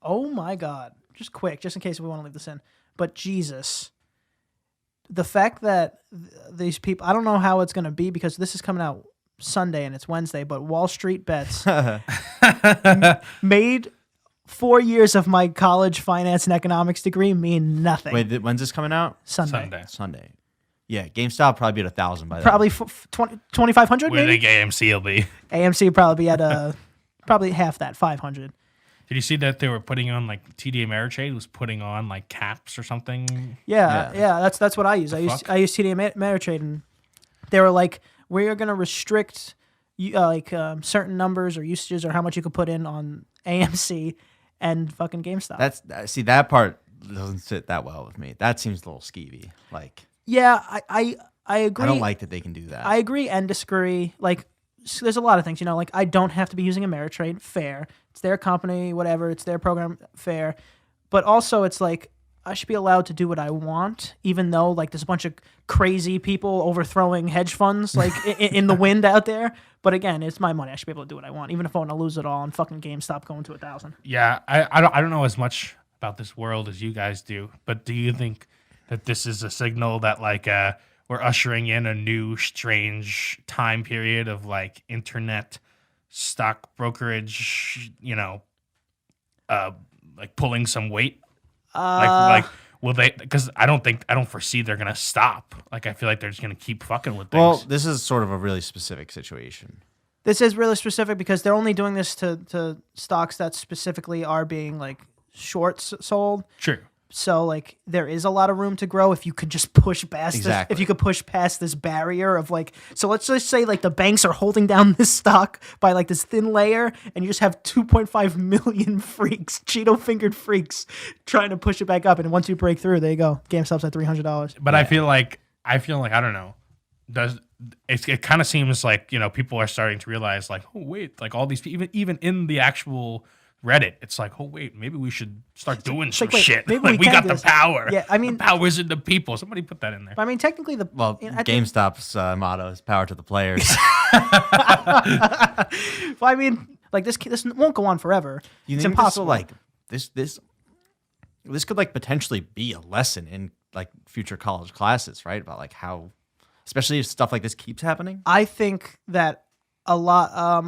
Oh my God. Just quick, just in case we want to leave this in. But Jesus, the fact that these people, I don't know how it's going to be because this is coming out Sunday and it's Wednesday, but Wall Street Bets made 4 years of my college finance and economics degree mean nothing. Wait, when's this coming out? Sunday. Yeah, GameStop probably be at 1,000 by then. Probably 2,500 Where do you maybe? think AMC will be? AMC would probably be at probably half that, 500. Did you see that they were putting on like TD Ameritrade was putting on like caps or something? Yeah. That's what I use. I use TD Ameritrade, and they were like, we are going to restrict certain numbers or usages or how much you could put in on AMC and fucking GameStop. See, that part doesn't sit that well with me. That seems a little skeevy. Like, yeah, I agree. I don't like that they can do that. I agree and disagree. Like, there's a lot of things, like I don't have to be using Ameritrade, fair. It's their company, whatever. It's their program, fair. But also, it's like I should be allowed to do what I want, even though like there's a bunch of crazy people overthrowing hedge funds like in the wind out there. But again, it's my money. I should be able to do what I want, even if I want to lose it all and fucking GameStop going to 1,000. Yeah, I don't know as much about this world as you guys do, but do you think that this is a signal that like we're ushering in a new strange time period of like internet stock brokerage, like pulling some weight? Like will they? Because I don't foresee they're gonna stop. Like I feel like they're just gonna keep fucking with things. Well, this is sort of a really specific situation. This is really specific because they're only doing this to stocks that specifically are being like shorts sold. True. So like there is a lot of room to grow if you could just push past this. If you could push past this barrier of like, so let's just say like the banks are holding down this stock by like this thin layer, and you just have 2.5 million freaks, Cheeto fingered freaks, trying to push it back up. And once you break through, there you go. GameStop's at $300. But yeah. I feel like I don't know. It kind of seems like people are starting to realize like, oh wait, like all these people, even in the actual Reddit, it's like, oh wait, maybe we should start doing some shit. Like we got the power. Yeah, I mean, the power's in the people. Somebody put that in there. I mean, technically, GameStop's motto is "Power to the players." Well, I mean, like this won't go on forever. It's impossible. This could like potentially be a lesson in like future college classes, right? About like how, especially if stuff like this keeps happening. I think that a lot.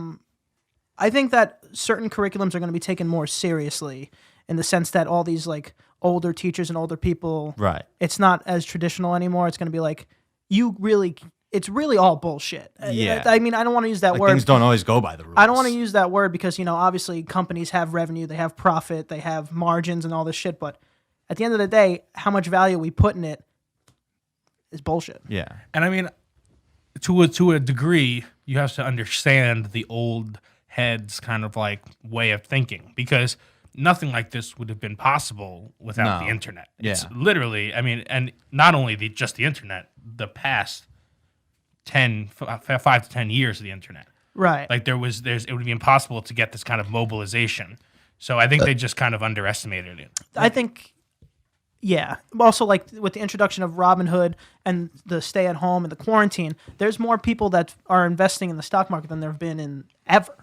I think that certain curriculums are going to be taken more seriously in the sense that all these like older teachers and older people, right? It's not as traditional anymore. It's going to be like it's really all bullshit. Yeah. I mean, I don't want to use that word. Things don't always go by the rules. I don't want to use that word because obviously companies have revenue, they have profit, they have margins and all this shit. But at the end of the day, how much value we put in it is bullshit. Yeah. And I mean, to a degree, you have to understand the old heads kind of like way of thinking, because nothing like this would have been possible without the internet. It's literally, I mean, and not only just the internet, the past 5 to 10 years of the internet. Right. Like it would be impossible to get this kind of mobilization. So I think they just kind of underestimated it. I think, yeah. Also, like with the introduction of Robinhood and the stay at home and the quarantine, there's more people that are investing in the stock market than there have been in ever.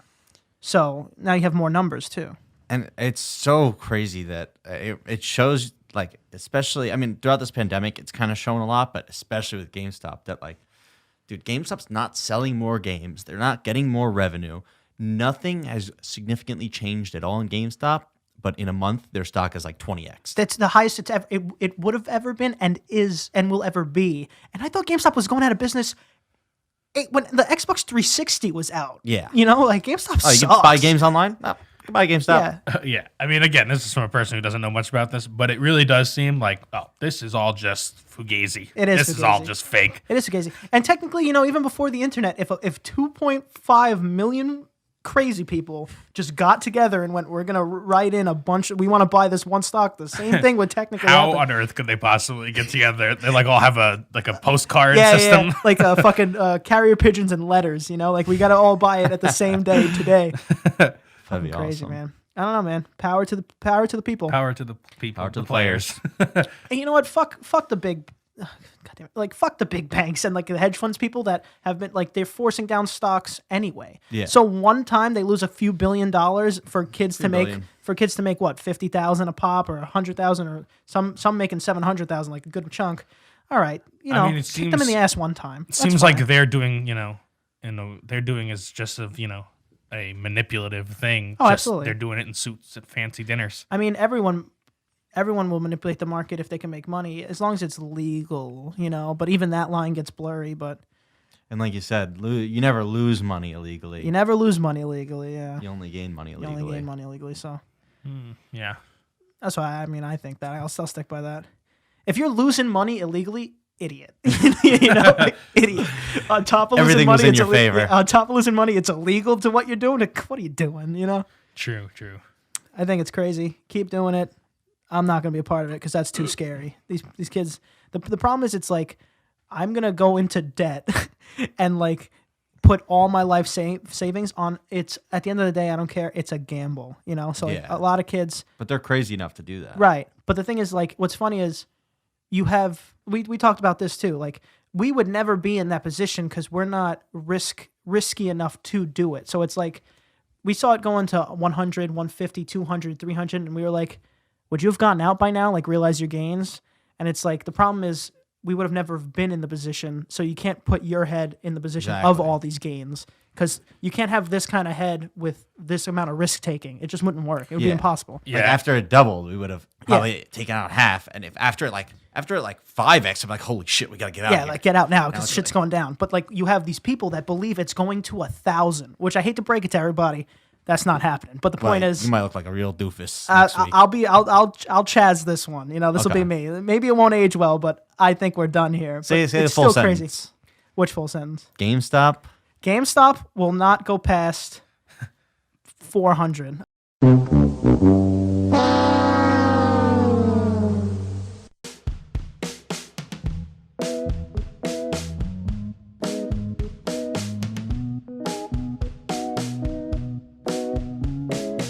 So now you have more numbers too. And it's so crazy that it shows, like, especially, I mean, throughout this pandemic, it's kind of shown a lot, but especially with GameStop, that like, dude, GameStop's not selling more games. They're not getting more revenue. Nothing has significantly changed at all in GameStop, but in a month, their stock is like 20x. That's the highest it's ever, it would have ever been and is and will ever be. And I thought GameStop was going out of business when the Xbox 360 was out. Yeah. Like GameStop sucks. You can buy games online? No. You can buy GameStop. Yeah. Yeah. I mean, again, this is from a person who doesn't know much about this, but it really does seem like, oh, this is all just fugazi. It is. This is all just fake. It is fugazi. And technically, even before the internet, if 2.5 million crazy people just got together and went, we're going to write in a bunch, we want to buy this one stock, the same thing would technically How happen. on earth could they possibly get together? They like all have a postcard system. Yeah. Like a fucking carrier pigeons and letters, like we got to all buy it at the same day today. That'd be crazy, awesome. man. I don't know, man. Power to the people. Power to the people. Power to the the players. And you know what? Fuck the big goddamn, like fuck the big banks and like the hedge funds people that have been like they're forcing down stocks anyway. Yeah. So one time they lose a few $1 billion for kids to make billion. what 50,000 a pop or 100,000 or some making 700,000 like a good chunk. All right, I mean, it kick them in the ass one time. It seems like they're doing they're doing is just a manipulative thing. Oh, Just absolutely. They're doing it in suits at fancy dinners. I mean, everyone will manipulate the market if they can make money, as long as it's legal, But even that line gets blurry. But And like you said, you never lose money illegally. you never lose money illegally. Yeah, You only gain money you illegally. only gain money illegally. So Yeah. that's why I think that I'll still stick by that. If you're losing money illegally, idiot. Idiot. On top of Everything losing money, was in it's your favor. Yeah, on top of losing money, it's illegal to what you're doing. What are you doing? True. I think it's crazy. Keep doing it. I'm not gonna be a part of it because that's too scary. These kids. The problem is, it's like I'm gonna go into debt and like put all my life savings on. It's at the end of the day, I don't care. It's a gamble, So like, Yeah. a lot of kids. But they're crazy enough to do that. Right. But the thing is, like, what's funny is you have, we talked about this too. Like, we would never be in that position because we're not risky enough to do it. So it's like, we saw it going to 100, 150, 200, 300, and we were like, would you have gotten out by now? Like, realize your gains? And it's like, the problem is we would have never been in the position. So you can't put your head in the position of Exactly. all these gains. Because you can't have this kind of head with this amount of risk taking. It just wouldn't work. It would be impossible. Yeah. Like after it doubled, we would have probably taken out half. And if after 5x, I'm like, holy shit, we gotta get out. Yeah, here. like get out now Now because it's shit's like- going down. But like you have these people that believe it's going to 1,000, which I hate to break it to everybody, that's not happening. But the point Like, is, you might look like a real doofus next week. I'll Chaz this one. This will Okay. be me. Maybe it won't age well, but I think we're done here. But Say it's the full still crazy. sentence. Which full sentence? GameStop will not go past 400.